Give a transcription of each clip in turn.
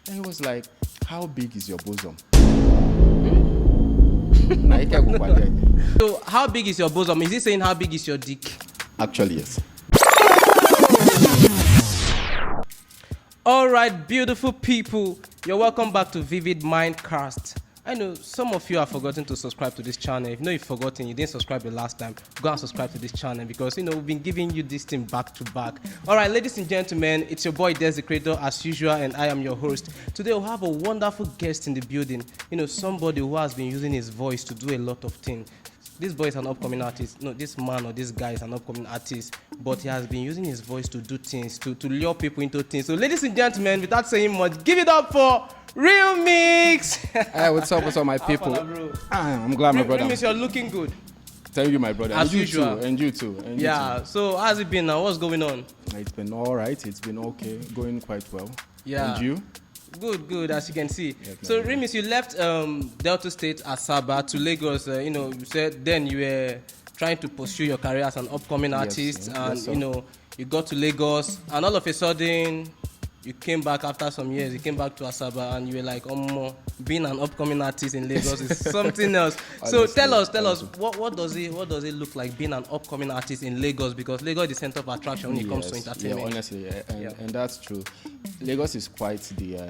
And he was like, how big is your bosom? So how big is your bosom? Is he saying how big is your dick? Actually, yes. All right, beautiful people, you're welcome back to Vivid Mindcast. I know some of you have forgotten to subscribe to this channel. If you know you've forgotten, you didn't subscribe the last time, go and subscribe to this channel because, we've been giving you this thing back to back. All right, ladies and gentlemen, it's your boy Des the Creator as usual, and I am your host. Today we'll have a wonderful guest in the building. Somebody who has been using his voice to do a lot of things. This boy is an upcoming artist. No, this man or this guy is an upcoming artist, but he has been using his voice to do things, to lure people into things. So, ladies and gentlemen, without saying much, give it up for RYIMX. Hey, what's up, my people? I'm glad, my brother. RYIMX, you're looking good. Thank you, my brother. As and usual. You too. Yeah. So, how's it been now? What's going on? It's been all right. It's been okay. Going quite well. Yeah. And you? Good, as you can see. Yes, So, RYIMX, you left Delta State, Asaba, to Lagos. You said then you were trying to pursue your career as an upcoming artist, and you got to Lagos, and all of a sudden, you came back after some years. You came back to Asaba, and you were like, being an upcoming artist in Lagos is something else. So tell us, what does it look like being an upcoming artist in Lagos? Because Lagos is the center of attraction when it comes to entertainment. Yeah, honestly, and that's true. Lagos is quite the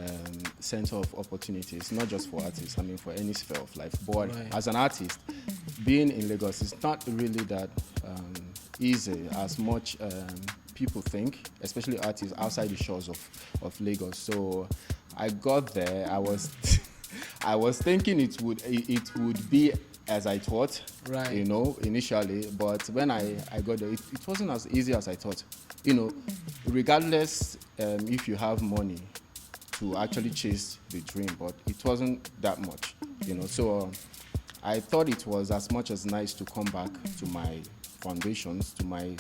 center of opportunities, not just for artists. I mean, for any sphere of life. But as an artist, being in Lagos is not really that easy as much. People think, especially artists outside the shores of Lagos. So I got there. I was I was thinking it would be as I thought, initially. But when I got there, it wasn't as easy as I thought. Regardless if you have money to actually chase the dream, but it wasn't that much. So I thought it was as much as nice to come back to my foundations, to my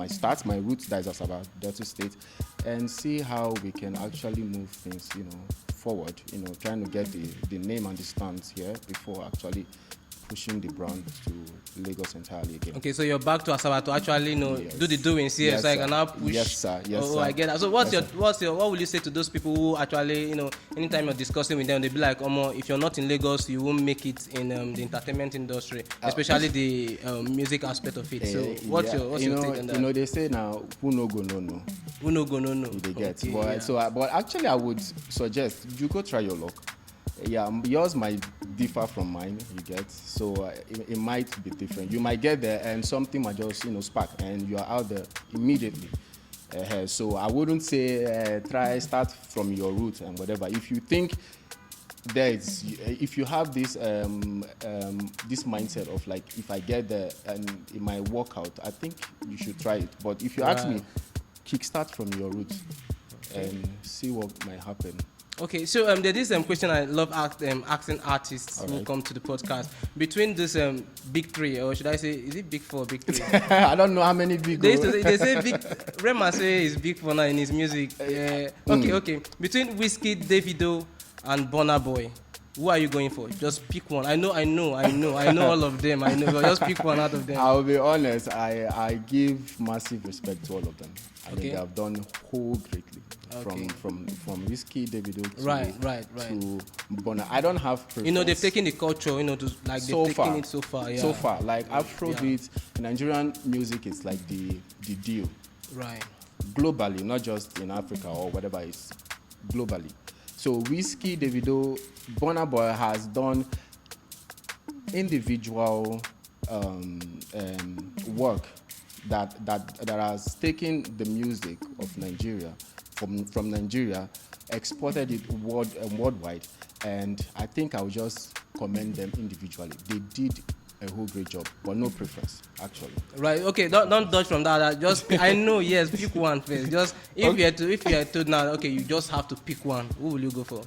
start, my roots, that is Asaba, Delta State, and see how we can actually move things, forward. Trying to get the name and the stance here before actually pushing the brand to Lagos entirely again. Okay, so you're back to Asaba to actually, do the doings here, so I can now push. Yes, sir. Yes, sir. I get that. So what will you say to those people who actually, anytime you're discussing with them, they be like, if you're not in Lagos, you won't make it in the entertainment industry, especially the music aspect of it. So what's your take on that? They say now, who no go no. Who no go no. They get. But actually, I would suggest you go try your luck. Yeah, yours might differ from mine, you get. So it might be different. You might get there and something might just, spark and you are out there immediately. So I wouldn't say start from your root and whatever. If you think if you have this this mindset of like, if I get there and it might work out, I think you should try it. But if you ask me, kickstart from your root and see what might happen. Okay, so there's this question I love asking artists who come to the podcast. Between this big three, or should I say, is it big four or big three? I don't know how many big. They say big. Rema say is big four now in his music. Yeah. Okay. Between Whiskey, Davido, and Burna Boy, who are you going for? Just pick one. I know all of them. I know. Just pick one out of them. I'll be honest. I give massive respect to all of them. I think they have done whole greatly. From Whiskey, Davido to Burna. I don't have preference. They've taken the culture, they've taken it so far. Yeah. So far, like Afrobeat, Nigerian music is like the deal. Right. Globally, not just in Africa or whatever, it's globally. So Whiskey, Davido, Burna Boy has done individual work that has taken the music of Nigeria from Nigeria, exported it worldwide, and I think I would just commend them individually. They did a whole great job, but no preference actually. Right. Okay. Don't dodge from that. Just I know. Yes. Pick one first. Just if you are to now. Okay. You just have to pick one. Who will you go for?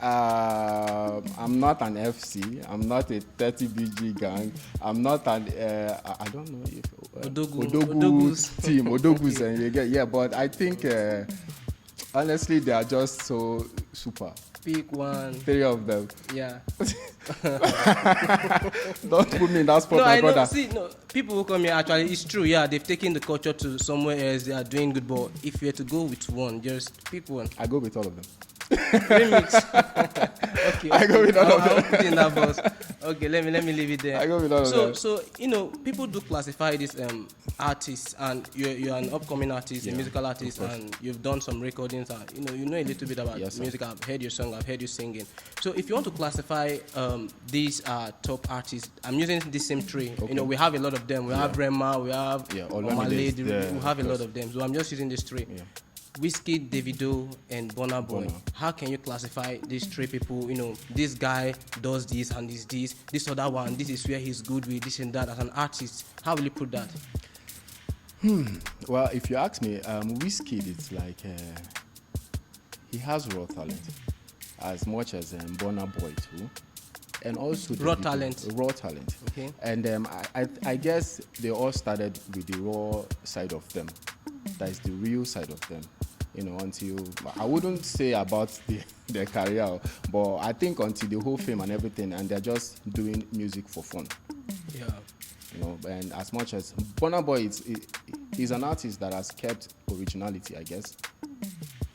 I'm not an FC. I'm not a 30 BG gang. I'm not an. I don't know if Odogu's team. Odogu's and but I think honestly they are just so super. Pick one. 3 of them. Yeah. Don't put me in that spot, my brother. See, people who come here actually, it's true. Yeah, they've taken the culture to somewhere else. They are doing good, but if you had to go with one, just pick one. I go with all of them. RYIMX. Okay. I go with all of I'll them. put it in that box. Okay, let me leave it there. I go with all of them. So people do classify these artists, and you're an upcoming artist, a musical artist, and you've done some recordings, and you know a little bit about music. I've heard your song, I've heard you singing. So if you want to classify these top artists, I'm using this same tree. Okay. We have a lot of them. We have Rema, we have Olamide's Omalede, there, we have a of lot course. of them. So I'm just using this tree. Yeah. Whiskey, Davido, and Burna Boy. How can you classify these three people? This guy does this and this other one. This is where he's good with this and that. As an artist, how will you put that? Well, if you ask me, Whiskey, it's like he has raw talent as much as Burna Boy too, and also Raw Davido. talent. Raw talent. Okay. And I guess they all started with the raw side of them. That is the real side of them. Until I wouldn't say about their career, but I think until the whole fame and everything, and they're just doing music for fun. Yeah. And as much as Burna Boy is an artist that has kept originality, I guess,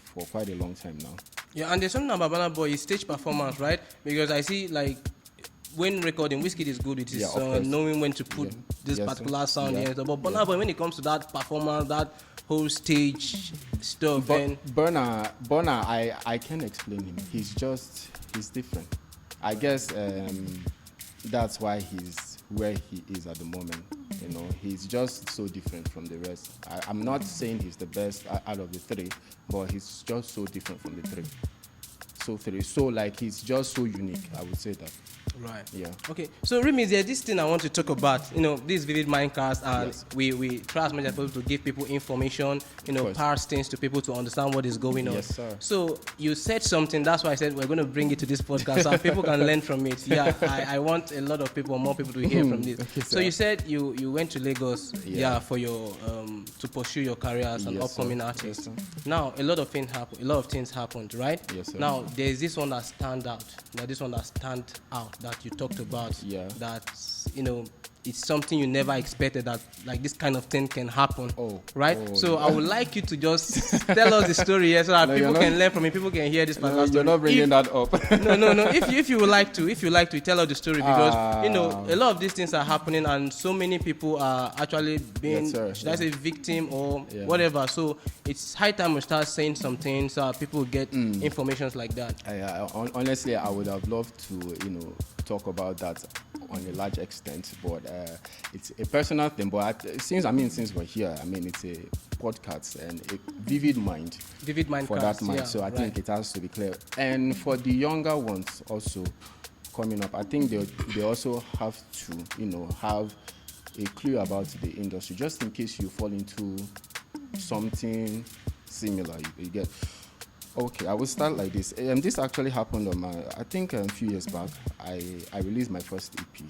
for quite a long time now. Yeah, and there's something about Burna Boy, his stage performance, right? Because I see when recording, Whiskey is good with his song, knowing when to put this particular sound in. But Burna Boy, when it comes to that performance, that whole stage stuff, But Burna, I can't explain him. He's different. I guess that's why he's where he is at the moment. He's just so different from the rest. I'm not saying he's the best out of the three, but he's just so different from the three. So he's just so unique. I would say that. Right. Yeah. Okay. So Remix, there's this thing I want to talk about. This Vivid Mindcast, and we try as much as possible to give people information. Pass things to people to understand what is going on. Yes, sir. So you said something. That's why I said we're going to bring it to this podcast so people can learn from it. Yeah. I want a lot of people, more people, to hear from this. Okay, so you said you went to Lagos, for your to pursue your career as an upcoming artist. Yes, now a lot of things happened, right? Yes, sir. Now there's this one that stand out. That you talked about, that it's something you never expected, that this kind of thing can happen, right? So I would like you to just tell us the story here so that people can learn from it, people can hear this podcast. You're not bringing that up. No. If you would like to tell us the story, because a lot of these things are happening and so many people are actually being, should I say, victim or whatever. So it's high time we start saying some things so people get information like that. Honestly, I would have loved to talk about that on a large extent, but it's a personal thing. But since we're here, it's a podcast and a vivid mind for that mind. So I think it has to be clear. And for the younger ones also coming up, I think they also have to have a clue about the industry, just in case you fall into something similar. You get. Okay, I will start like this. This actually happened on I think a few years back. I released my first EP,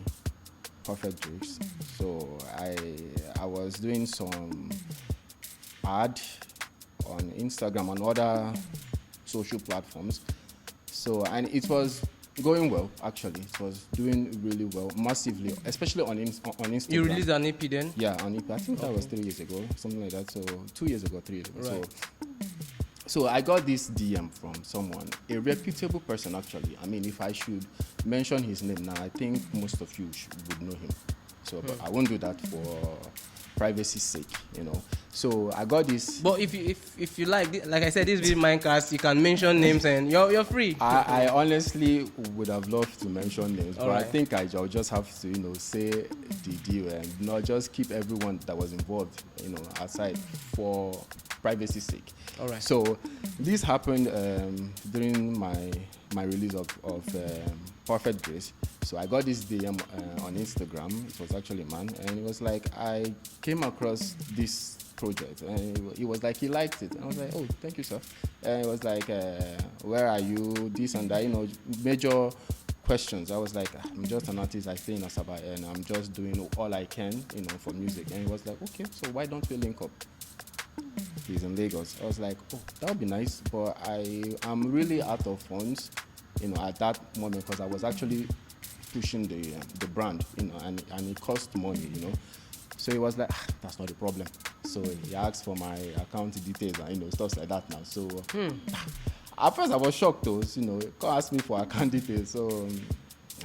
Perfect Dreams. So I was doing some ad on Instagram and other social platforms. So, and it was going well, actually. It was doing really well, massively, especially on Instagram. You released an EP then? Yeah, an EP. I think that was 3 years ago, something like that. So 2 years ago, 3 years ago. Right. So I got this DM from someone, a reputable person actually. If I should mention his name now, I think most of you would know him. So but I won't do that for privacy's sake, So I got this. But if you like I said, this video Mindcast, you can mention names and you're free. I honestly would have loved to mention names, but right. I think I'll just have to, say the deal and not just keep everyone that was involved, aside for privacy's sake. All right. So this happened during my release of Perfect Grace. So I got this DM on Instagram. It was actually a man, and it was like, I came across this project, and he was like, he liked it. And I was like, oh, thank you, sir. And it was like, where are you? This and that, major questions. I was like, I'm just an artist. I stay in Asaba, and I'm just doing all I can, for music. And he was like, okay, so why don't we link up? He's in Lagos. I was like, oh, that would be nice, but I'm really out of funds, at that moment, because I was actually pushing the brand, and it cost money, So he was like, that's not a problem. So he asked for my account details and stuff like that now. So at first I was shocked though, come ask me for account details. So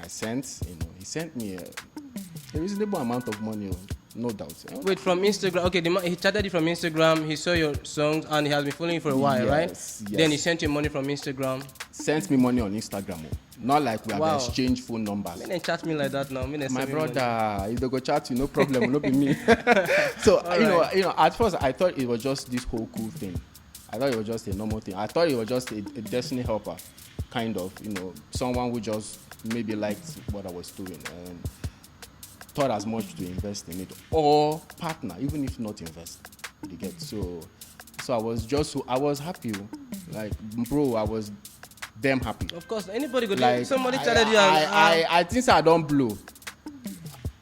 I sent, he sent me a reasonable amount of money, no doubt. Wait, from Instagram? Okay, he chatted you from Instagram. He saw your songs and he has been following you for a while, right? Yes. Then he sent you money from Instagram. Sent me money on Instagram. Not like we have exchanged phone numbers. Men chat me like that now. My brother, if they go chat you, no problem, no be me. So at first I thought it was just this whole cool thing. I thought it was just a normal thing. I thought it was just a destiny helper, kind of, someone who just maybe liked what I was doing and thought as much to invest in it, or partner, even if not invest. You get so I was happy, like bro, I was damn happy. Of course, anybody could like somebody chatted you. I think I don't blow.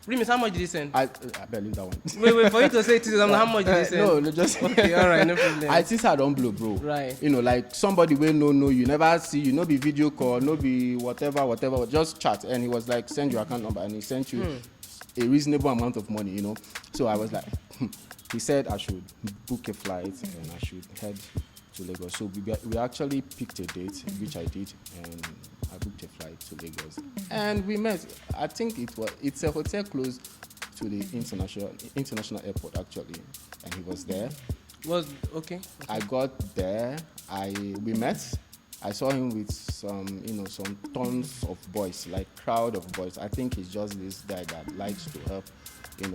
RYIMX, how much did he send? I believe that one. Wait, for you to say it to them, how much did he send? No, just okay, all right, no problem. I think I don't blow, bro. Right. Like somebody will know you never see you, no be video call, no be whatever, just chat. And he was like, send your account number, and he sent you a reasonable amount of money, So I was like, he said I should book a flight and I should head to Lagos. So we actually picked a date, which I did, and I booked a flight to Lagos. And we met. I think it's a hotel close to the international airport actually, and he was there. Okay. I got there. We met. I saw him with some tons of boys, like crowd of boys. I think he's just this guy that likes to help,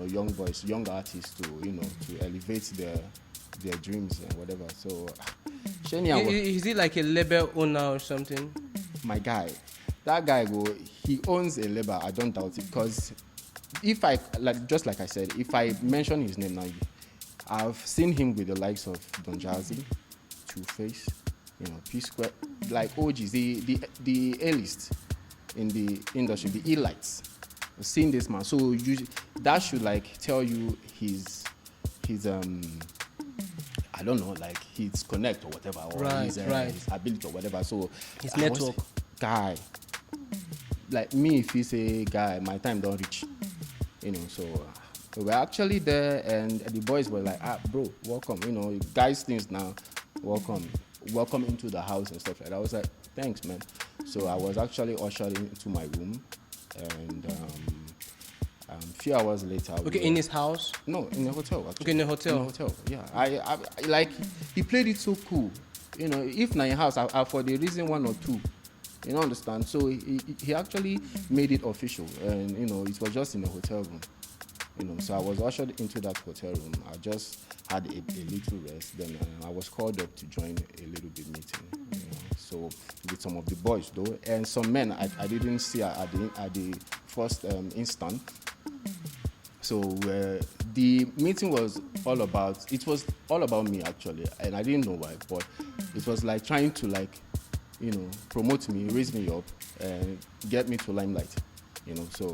young boys, young artists to elevate their dreams and whatever. So, is he like a label owner or something? My guy, that guy he owns a label. I don't doubt it, because if I just like I said, if I mention his name now, I've seen him with the likes of Don Jazzy, Two-Face, P Square, like OGs, the A-list in the industry, the elites. I've seen this man, so that should like tell you his I don't know, like his connect or whatever, or his ability or whatever. So his network, guy, like me, if you say guy, my time don't reach, So we were actually there, and the boys were like, bro, welcome, guys things now, welcome into the house and stuff like that. I was like, thanks, man. So I was actually ushered into my room, and a few hours later. In his house? No, in the hotel. Actually. Okay, in the hotel. In the hotel, yeah. I like he played it so cool. If not in house, I for the reason one or two. You understand? So he actually made it official, and it was just in the hotel room. So I was ushered into that hotel room. I just had a little rest. Then I was called up to join a little bit meeting. So with some of the boys though, and some men I didn't see at the first instant. So the meeting was all about. It was all about me actually, and I didn't know why, but it was like trying to promote me, raise me up, and get me to limelight. So.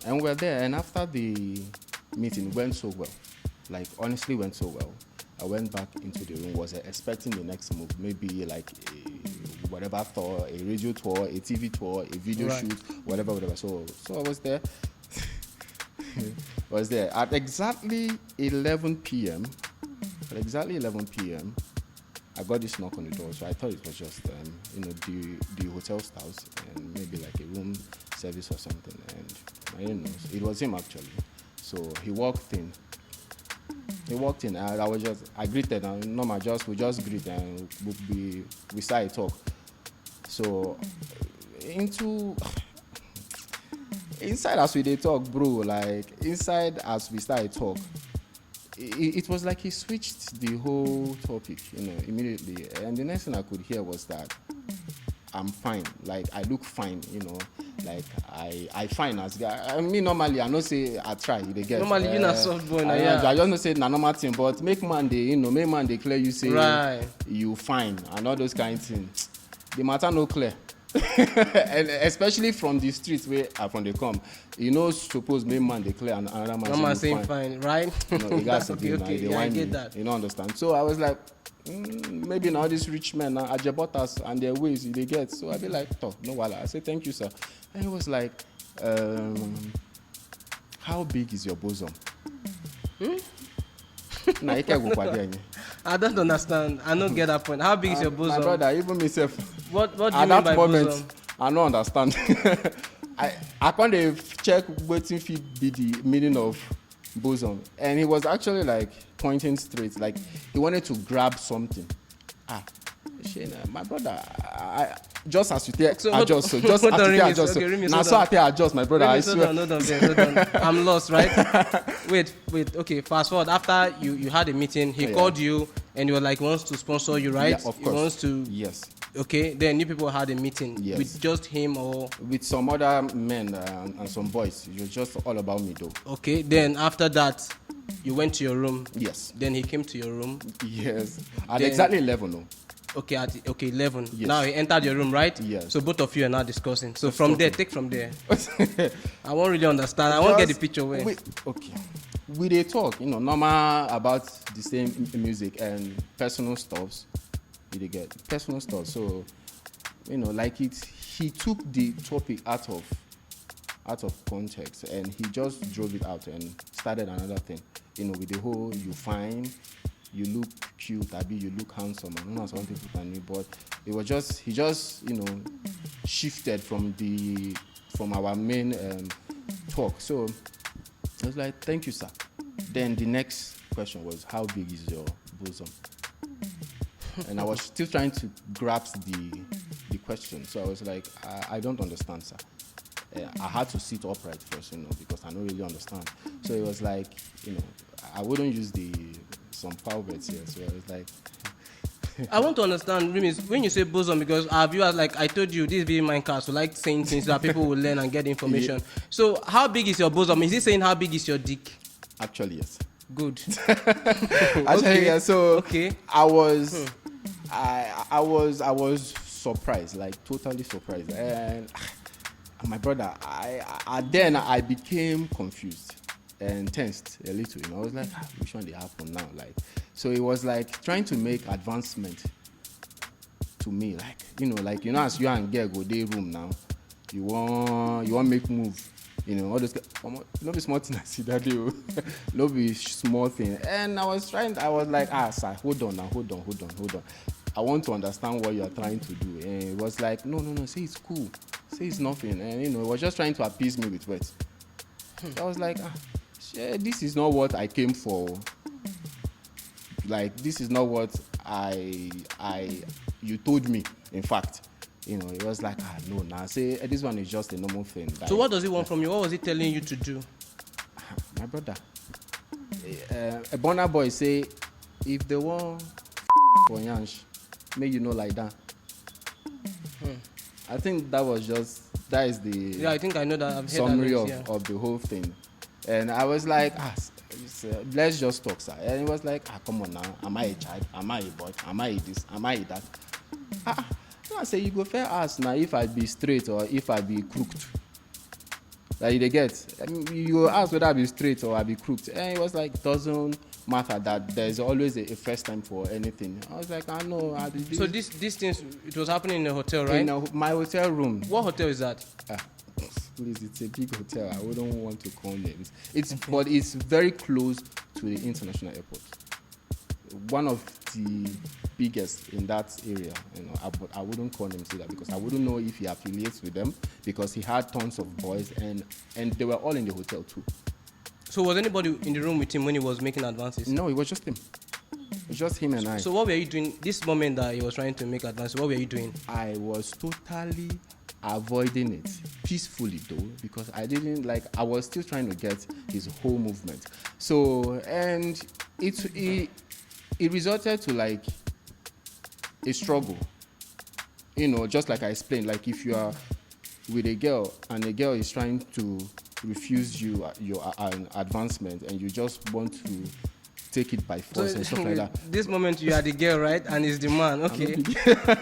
And we're there, and after the meeting went so well, like honestly went so well, I went back into the room, was expecting the next move, maybe like whatever tour, a radio tour, a TV tour, a video shoot, whatever. So I was there. At exactly 11 p.m. I got this knock on the door, so I thought it was just the hotel staffs and maybe like a room service or something, and I didn't know. It was him actually. So he walked in, and I greeted, and we just greet, and we started talk. So inside as we did talk, bro, like inside as we started talk, it was like he switched the whole topic, immediately. And the next thing I could hear was that I'm fine, like I look fine, like I fine as guy. I mean, normally I know say I try, they get. Normally you not soft boy, yeah. I just know say na normal thing, but make man they clear you say you fine and all those kind of things. The matter no clear. And especially from the streets where from they come, suppose main man declare and another man say fine, right? It got to be okay, I get that. Understand? So I was like, maybe now these rich men are Ajebotas and their ways they get. So I be like, no wala. I say thank you, sir. And he was like, how big is your bosom? Nah, you can't go kwa there. I don't understand. I don't get that point. How big is your bosom? My brother, even myself. What do you At mean that by moment, bosom? I don't understand. I can't check waiting fit be the meaning of bosom, and he was actually like pointing straight, like he wanted to grab something. Shane, my brother, I just as you take adjust, so just as you take adjust. So now so I take adjust, my brother. I swear. Hold on. I'm lost, right? wait. Okay, fast forward. After you had a meeting, he called you and you were like, he wants to sponsor you, right? Yeah, of course. He wants to. Yes. Okay, then you people had a meeting with just him or with some other men and some boys. It was just all about me, though. Okay, then after that, you went to your room. Yes. Then he came to your room. Yes. At exactly 11, no. Okay, at 11. Yes. Now he entered your room, right? Yes. So both of you are now discussing. So from there, take from there. I won't really understand. I won't get the picture where. Okay. We they talk, normal about the same music and personal stuffs. They get personal stuff. So, like he took the topic out of context and he just drove it out and started another thing. With the whole you fine, you look cute, you look handsome. I don't know some people can do, but it was just he just shifted from our main talk. So I was like, thank you, sir. Then the next question was, how big is your bosom? And I was still trying to grasp the question. So I was like, I don't understand, sir. I had to sit upright first, because I don't really understand. So it was like, I wouldn't use some foul words here. So I was like, I want to understand, Rimis, when you say bosom, because our viewers, like I told you, this is being Minecraft, so like saying things that people will learn and get information. Yeah. So how big is your bosom? Is he saying how big is your dick? Actually, yes. Good. Actually, yeah. So I was surprised, like totally surprised, and my brother, I became confused and tensed a little. I was like, which one they happen now? Like, so it was like trying to make advancement to me, like as you and girl go day room now, you want make move. All those, no be small thing I see that day, no be small thing. And I was like, sir, hold on. I want to understand what you are trying to do. And it was like, no, say it's cool, say it's nothing. And it was just trying to appease me with words. So I was like, this is not what I came for. Like, this is not what you told me, in fact. It was like, no, now say this one is just a normal thing. So what does he want from you? What was he telling you to do? My brother, a Bonner boy say, if they want for Yansh, make like that. I think that is the yeah, I think I know that. I've heard summary that of the whole thing. And I was like, let's just talk, sir. And he was like, come on now, am I a child? Am I a boy? Am I this? Am I that? I say, you go fair ask now if I be straight or if I be crooked. Like they get. You ask whether I be straight or I be crooked. And it was like, it doesn't matter that there's always a first time for anything. I was like, I know. So these things, it was happening in a hotel, right? In my hotel room. What hotel is that? Please, it's a big hotel. I wouldn't want to call names. But it's very close to the international airport. One of the biggest in that area, but I wouldn't call him that because I wouldn't know if he affiliates with them because he had tons of boys and they were all in the hotel too. So was anybody in the room with him when he was making advances? No, it was just him. It was just him and I. So what were you doing this moment that he was trying to make advances? What were you doing? I was totally avoiding it peacefully though because I was still trying to get his whole movement. So and it resulted to like a struggle, just like I explained. Like if you are with a girl and a girl is trying to refuse you your advancement and you just want to take it by force and stuff like that. This moment you are the girl, right? And he's the man. Okay.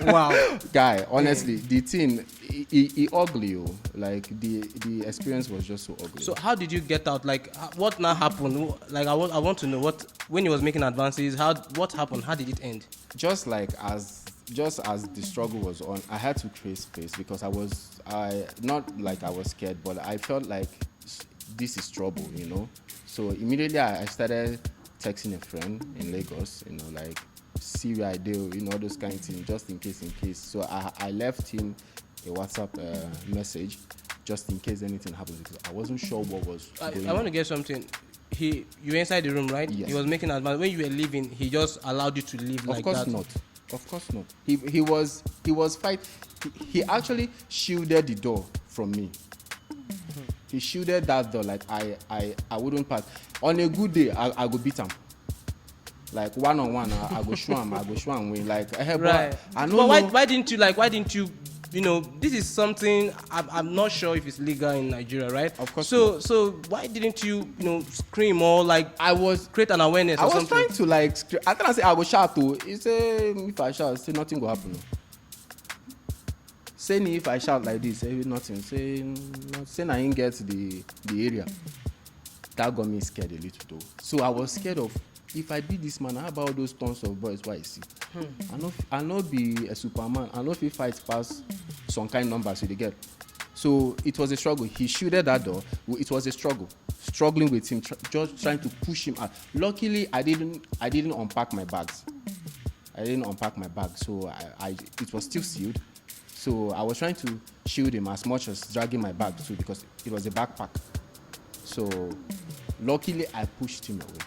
Wow. Guy, honestly, the thing, he ugly. Like the experience was just so ugly. So how did you get out? Like what now happened? Like I want to know when he was making advances. What happened? How did it end? Just as the struggle was on, I had to create space because I not like I was scared, but I felt like this is trouble, So immediately I started texting a friend in Lagos, like see where I do, all those kind of things, just in case. So I left him a WhatsApp message just in case anything happens, because I wasn't sure what was going on. I want to get something. You were inside the room, right? Yes. He was making advance. When you were leaving, he just allowed you to leave like that? Of course not. He was fight. He actually shielded the door from me. He shielded that door, like I wouldn't pass. On a good day, I go beat him. Like one-on-one, I go show him win. Like, hey, right. But why didn't you, this is something I'm not sure if it's legal in Nigeria, right? Of course. So why didn't you, scream or create an awareness? I was trying to I can't say I go shout to. He say if I shout, say nothing will happen. Say if I shout like this, say nothing. Say I ain't get the area. That got me scared a little though. So I was scared of, if I beat this man, how about all those tons of boys why I see? I not be a Superman. I not fit fight past some kind of numbers with the girl. So it was a struggle. He shielded that door. It was a struggle. Struggling with him, just trying to push him out. Luckily, I didn't unpack my bags. So it was still sealed. So I was trying to shield him as much as dragging my bag too, because it was a backpack. So luckily, I pushed him away.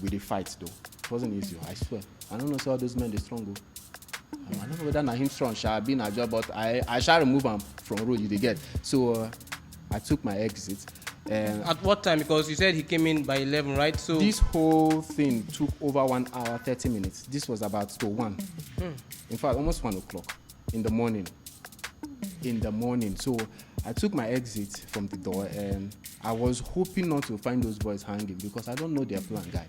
With the fight though, it wasn't easy. I swear. I don't know how those men they strong go. I don't know whether na him strong shall be na job, but I shall remove him from road. You get. So I took my exit. At what time? Because you said he came in by 11, right? So this whole thing took over 1 hour 30 minutes. This was about to 1. In fact, almost 1 o'clock in the morning. So I took my exit from the door, and I was hoping not to find those boys hanging, because I don't know their plan, guy.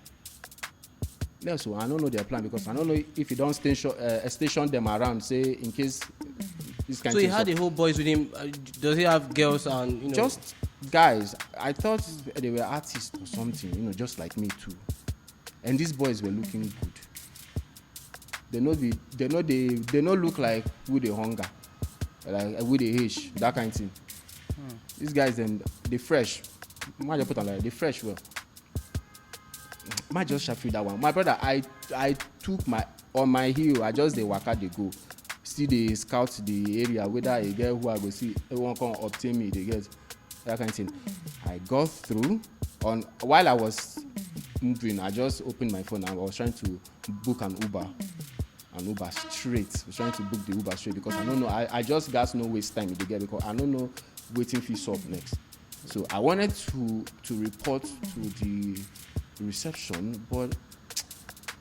Yeah, so I don't know their plan, because I don't know if you don't station them around, say in case this kind of thing. So he had the whole boys with him. Does he have girls and Just guys. I thought they were artists or something, just like me too. And these boys were looking good. They know look like who they hunger, like who they age, that kind of thing. These guys they fresh. Might just put on they fresh well. Might just shuffle that one. My brother, I took on my heel. I just the waka they go. See they scout the area, whether a girl who I go see, everyone come obtain me, they get that kind of thing. I got through. While I was moving, I just opened my phone and I was trying to book an Uber straight. I was trying to book the Uber straight, because I don't know. I just got no waste time with the girl, because I don't know waiting fees up next. So I wanted to report to the reception, but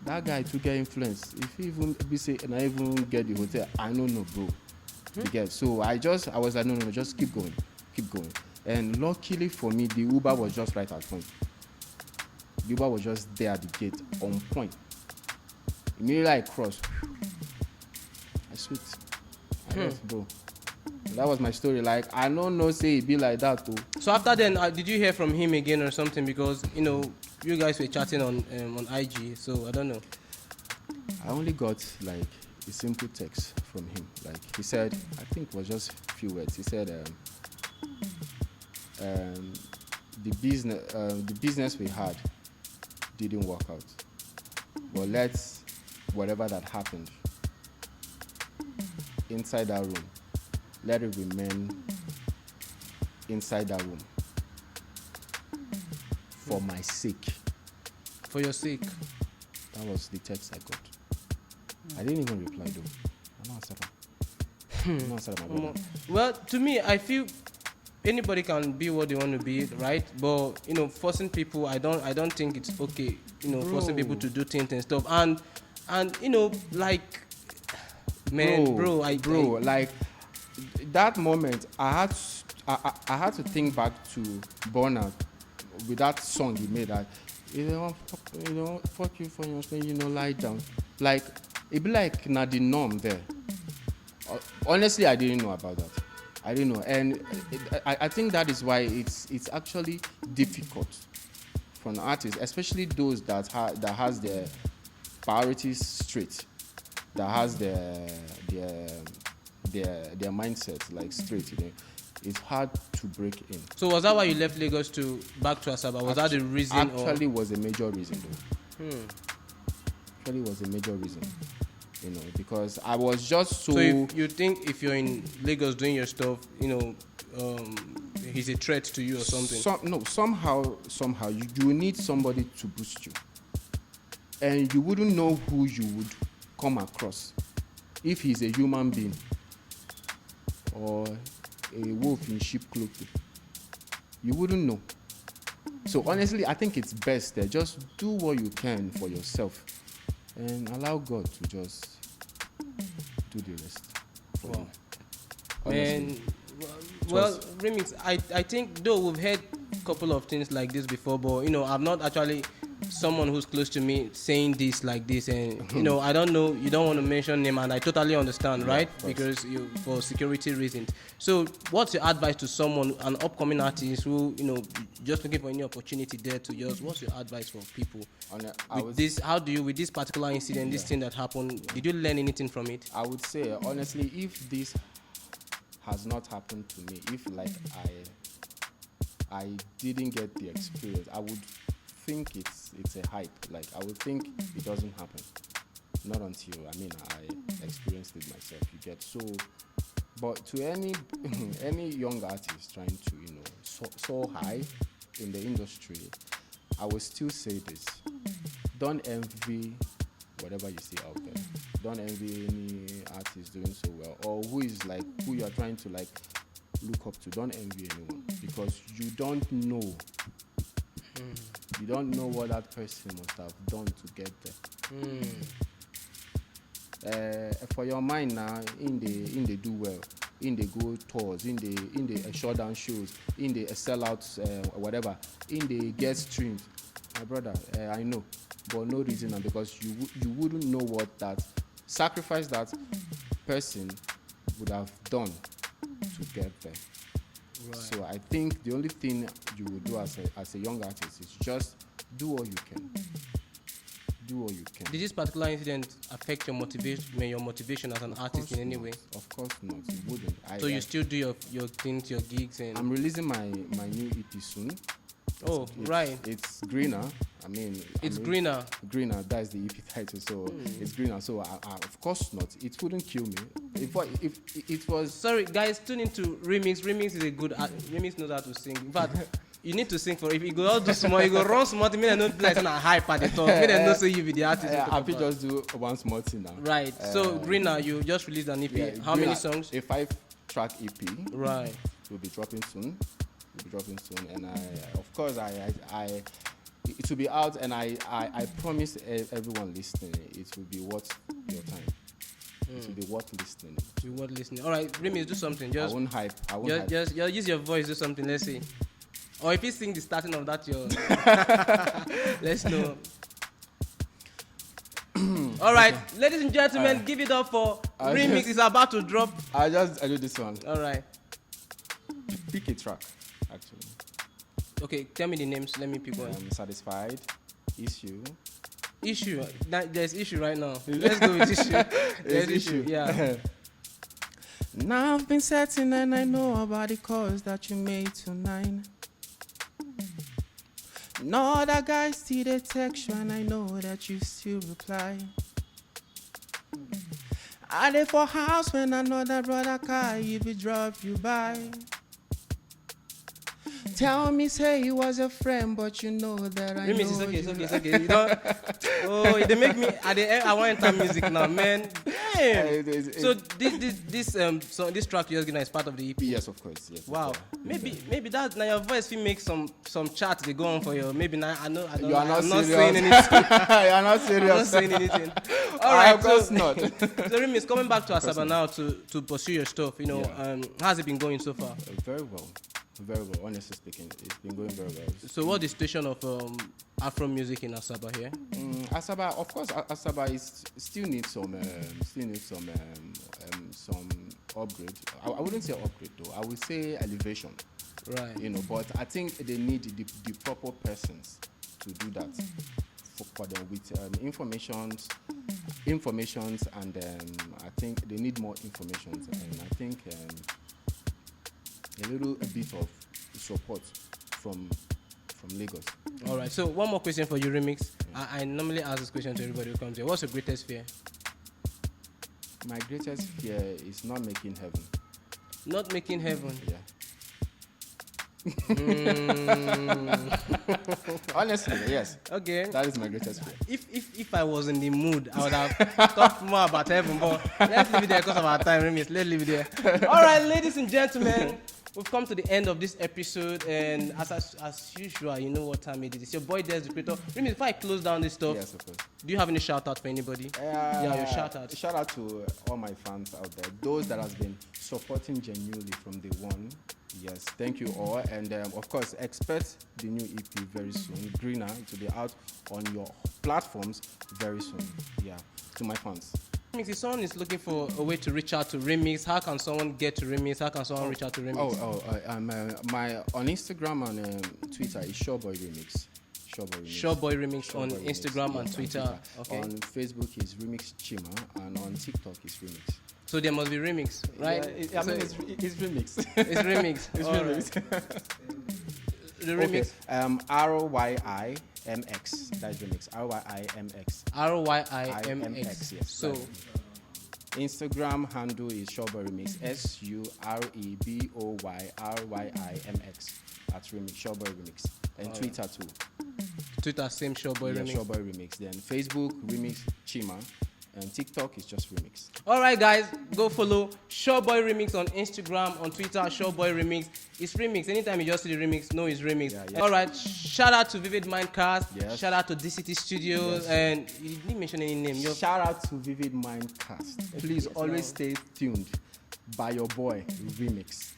that guy to get influence. If he even be say and I even get the hotel, I don't know, bro. You get. So I was like, no, just keep going. And luckily for me, the Uber was just right at point. The Uber was just there at the gate, on point. Immediately I crossed. I sweet. I left, bro. And that was my story. Like, I don't know, say it be like that too. So after then, did you hear from him again or something? Because you guys were chatting on IG, so I don't know. I only got like a simple text from him. Like he said, I think it was just a few words. He said, the business we had didn't work out. But whatever that happened inside that room, let it remain inside that room for my sake. For your sake. That was the text I got. I didn't even reply though. I don't answer my brother. Well, to me, I feel anybody can be what they want to be, right? But forcing people, I don't think it's okay. Forcing people to do things and stuff. And like, man, like that moment, I had to think back to Burna with that song he made. That fuck you for your thing, lie down. Like it be like not the norm there. Honestly, I didn't know about that. I didn't know, and I think that is why it's actually difficult for an artist, especially those that has their priorities straight, that has their mindset like straight. It's hard to break in. So was that why you left Lagos back to Asaba? Was that the reason? Actually, was a major reason though. Actually, was a major reason, because I was just so. So if you think if you're in Lagos doing your stuff, he's a threat to you or something. Somehow you need somebody to boost you, and you wouldn't know who you would come across if he's a human being or a wolf in sheep clothing. You wouldn't know. So honestly, I think it's best that just do what you can for yourself and allow God to just do the rest. Wow. Honestly. And well, Remix, I think though we've heard a couple of things like this before, but I'm not actually someone who's close to me saying this like this, and I don't know, you don't want to mention name, and I totally understand, right? Because for security reasons. So what's your advice to someone, an upcoming artist who just looking for any opportunity there to just, what's your advice for people with this particular incident, this thing that happened, did you learn anything from it? I would say honestly, if this has not happened to me, if like I didn't get the experience, I would think it's a hype. Like I would think it doesn't happen. Not until I experienced it myself. You get so. But to any young artist trying to soar high in the industry, I will still say this: don't envy whatever you see out there. Don't envy any artist doing so well, or who you are trying to look up to. Don't envy anyone, because you don't know. You don't know what that person must have done to get there. For your mind now, in the do well, in the go tours, in the showdown shows, in the sellouts, whatever, in the get streams. My brother, I know, but no reason, because you wouldn't know what that sacrifice that person would have done to get there. Right. So I think the only thing you would do as a young artist is just do what you can. Do what you can. Did this particular incident affect your motivation as an artist in any way? Of course not. It wouldn't. So you still do your things, your gigs, and I'm releasing my new EP soon. Right. It's Greener. It's Greener. Greener. That's the EP title. So it's Greener. So I, of course not. It wouldn't kill me. If it was. Sorry, guys. Tune into RYIMX. RYIMX is a good. RYIMX knows how to sing. In fact, you need to sing for. If you go out do small, you go run small. Me not like a hype at the top. Me not say you be the artist. I will just do one small thing now. Right. So Greener, you just released an EP. Yeah, How Greener, many songs? A 5-track EP. Right. Will be dropping soon. And of course it will be out, and I promise everyone listening it will be worth your time. It will be worth listening. It will be worth listening. All right, Remix, do something. Just I won't hype. Just use your voice. Do something. Let's see. Or if you sing the starting of that, let's know. All right, ladies and gentlemen, give it up for RYIMX. Is about to drop. I do this one. All right. Pick a track, actually. Okay, tell me the names. Let me pick one. Satisfied, Issue. Issue. There's issue right now. Let's go with issue. There's issue. Yeah. Now I've been setting and I know about the calls that you made tonight. No other guys see the text you and I know that you still reply. I there for house when another brother car you be drop you by. Tell me say he was a friend, but you know that I know. It's okay. You know, they make me. I want to enter music now, man. Damn. So this track you're gonna is part of the EP. Yes, of course. Yes. Wow. Maybe that now your voice will make some charts they go on for you. Maybe now I know. You are not serious. Saying anything. You are not serious. I'm not saying anything. All right. Of course not. So RYIMX, coming back to Asaba now to pursue your stuff. How's it been going so far? Very well. Very well, honestly speaking, it's been going very well. So, what's the situation of Afro music in Asaba here? Asaba, of course, Asaba still needs some upgrade. I wouldn't say upgrade though. I would say elevation. Right. But I think they need the proper persons to do that for them with informations, and I think they need more information, and I think. A bit of support from from Lagos. All right. So one more question for you, Remix. I normally ask this question to everybody who comes here. What's your greatest fear? My greatest fear is not making heaven. Not making heaven. Yeah. Honestly, yes. Okay. That is my greatest fear. If I was in the mood, I would have talked more about heaven, but let's leave it there because of our time, Remix. Let's leave it there. All right, ladies and gentlemen, we've come to the end of this episode, and as usual, you know what time it is. It's your boy Des, the creator. Remix, before I close down this stuff, Yes, of course. do you have any shout out for anybody? Yeah, your shout out. Shout out to all my fans out there, those that has been supporting genuinely from day one. Yes, thank you all, and of course, expect the new EP very soon. Greener, to be out on your platforms very soon. Yeah, to my fans. Remix, if someone is looking for a way to reach out to Remix, how can someone get to Remix? How can someone reach out to Remix? My on Instagram and Twitter is Showboy Remix. Showboy Remix on Showboy Instagram Remix, and yes, Twitter. Okay. On Facebook is Remix Chima, and on TikTok is Remix. So there must be Remix, right? Yeah, I mean, it's Remix. It's Remix. It's All Remix. right. The Remix. RYIMX. That's Remix. RYIMX. RYIMX. Yes. So Instagram handle is Showboy Remix. SUREBOYRYIMX. That's Remix. Showboy Remix. And Twitter too. Twitter, same Showboy Remix. Showboy Remix. Then Facebook Remix Chima. And TikTok is just Remix. All right, guys, go follow Showboy Remix on Instagram, on Twitter. Showboy Remix. It's Remix. Anytime you just see the Remix, know it's Remix. Yeah. All right, shout out to Vivid Mindcast. Yes. Shout out to DCT Studios. Yes. And you didn't mention any name. Shout out to Vivid Mindcast. Please always stay tuned by your boy Remix.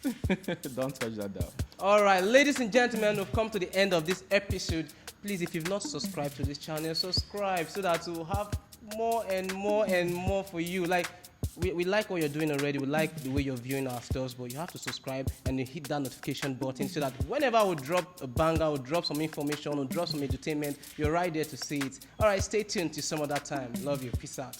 Don't touch that down. All right, ladies and gentlemen, we've come to the end of this episode. Please, if you've not subscribed to this channel, subscribe so that we'll have more and more and more for you. Like, we like what you're doing already. We like the way you're viewing our stuff, but you have to subscribe and you hit that notification button so that whenever we drop a banger, or drop some information, or drop some entertainment, you're right there to see it. All right, stay tuned till some other time. Love you. Peace out.